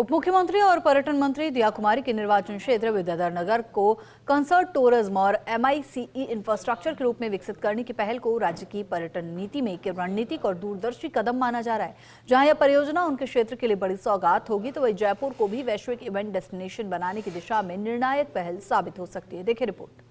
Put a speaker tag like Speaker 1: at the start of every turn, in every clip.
Speaker 1: उप मुख्यमंत्री और पर्यटन मंत्री दिया कुमारी के निर्वाचन क्षेत्र विद्याधर नगर को कंसर्ट टूरिज्म और MICE इंफ्रास्ट्रक्चर के रूप में विकसित करने की पहल को राज्य की पर्यटन नीति में एक रणनीतिक और दूरदर्शी कदम माना जा रहा है। जहां यह परियोजना उनके क्षेत्र के लिए बड़ी सौगात होगी, तो वही जयपुर को भी वैश्विक इवेंट डेस्टिनेशन बनाने की दिशा में निर्णायक पहल साबित हो सकती है। देखिए रिपोर्ट।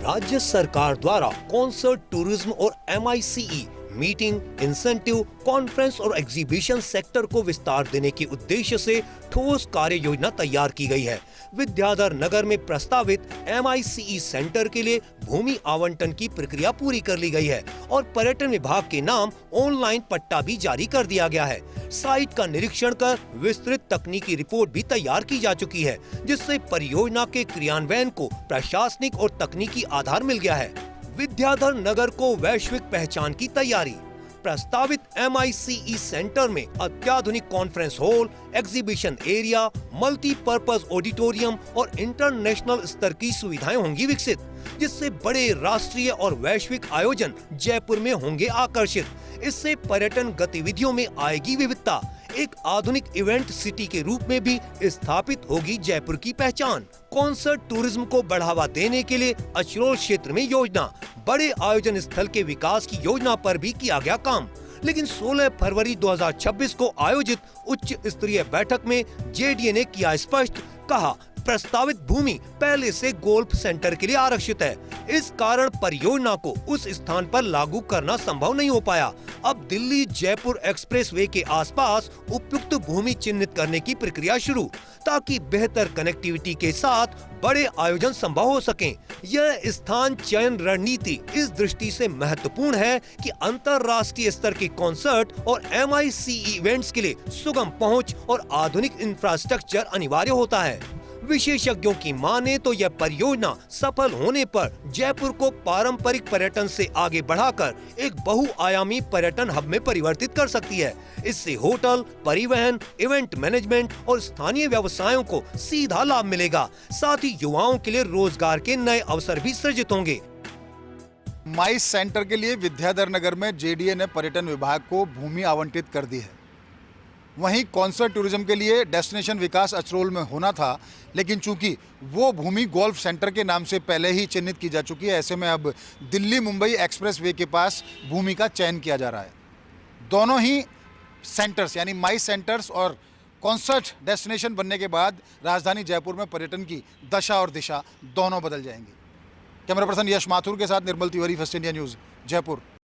Speaker 2: राज्य सरकार द्वारा कॉन्सर्ट टूरिज्म और MICE मीटिंग, इंसेंटिव, कॉन्फ्रेंस और एग्जीबिशन सेक्टर को विस्तार देने के उद्देश्य से ठोस कार्य योजना तैयार की गई है। विद्याधर नगर में प्रस्तावित MICE सेंटर के लिए भूमि आवंटन की प्रक्रिया पूरी कर ली गई है और पर्यटन विभाग के नाम ऑनलाइन पट्टा भी जारी कर दिया गया है। साइट का निरीक्षण कर विस्तृत तकनीकी रिपोर्ट भी तैयार की जा चुकी है, जिससे परियोजना के क्रियान्वयन को प्रशासनिक और तकनीकी आधार मिल गया है। विद्याधर नगर को वैश्विक पहचान की तैयारी। प्रस्तावित MICE सेंटर में अत्याधुनिक conference hall, exhibition area, multipurpose auditorium और इंटरनेशनल स्तर की सुविधाएं होंगी विकसित, जिससे बड़े राष्ट्रीय और वैश्विक आयोजन जयपुर में होंगे आकर्षित। इससे पर्यटन गतिविधियों में आएगी विविधता। एक आधुनिक इवेंट सिटी के रूप में भी स्थापित होगी जयपुर की पहचान। कॉन्सर्ट टूरिज्म को बढ़ावा देने के लिए अचरोल क्षेत्र में योजना, बड़े आयोजन स्थल के विकास की योजना पर भी किया गया काम। लेकिन 16 फरवरी 2026 को आयोजित उच्च स्तरीय बैठक में JDA ने किया स्पष्ट, कहा प्रस्तावित भूमि पहले से गोल्फ सेंटर के लिए आरक्षित है। इस कारण परियोजना को उस स्थान पर लागू करना संभव नहीं हो पाया। अब दिल्ली जयपुर एक्सप्रेसवे के आसपास उपयुक्त भूमि चिन्हित करने की प्रक्रिया शुरू, ताकि बेहतर कनेक्टिविटी के साथ बड़े आयोजन संभव हो सकें। यह स्थान चयन रणनीति इस दृष्टि से महत्वपूर्ण है कि अंतर्राष्ट्रीय स्तर के कॉन्सर्ट और MICE इवेंट्स के लिए सुगम पहुंच और आधुनिक इंफ्रास्ट्रक्चर अनिवार्य होता है। विशेषज्ञों की माने तो यह परियोजना सफल होने पर जयपुर को पारंपरिक पर्यटन से आगे बढ़ाकर एक बहुआयामी पर्यटन हब में परिवर्तित कर सकती है। इससे होटल, परिवहन, इवेंट मैनेजमेंट और स्थानीय व्यवसायों को सीधा लाभ मिलेगा। साथ ही युवाओं के लिए रोजगार के नए अवसर भी सृजित होंगे।
Speaker 3: माइस सेंटर के लिए विद्याधर नगर में JDA ने पर्यटन विभाग को भूमि आवंटित कर दी है। वहीं कॉन्सर्ट टूरिज्म के लिए डेस्टिनेशन विकास अचरोल में होना था, लेकिन चूंकि वो भूमि गोल्फ सेंटर के नाम से पहले ही चिन्हित की जा चुकी है, ऐसे में अब दिल्ली मुंबई एक्सप्रेसवे के पास भूमि का चयन किया जा रहा है। दोनों ही सेंटर्स यानी माइस सेंटर्स और कॉन्सर्ट डेस्टिनेशन बनने के बाद राजधानी जयपुर में पर्यटन की दशा और दिशा दोनों बदल जाएंगी। कैमरा पर्सन यश माथुर के साथ Nirmal Tiwari, first India news, Jaipur.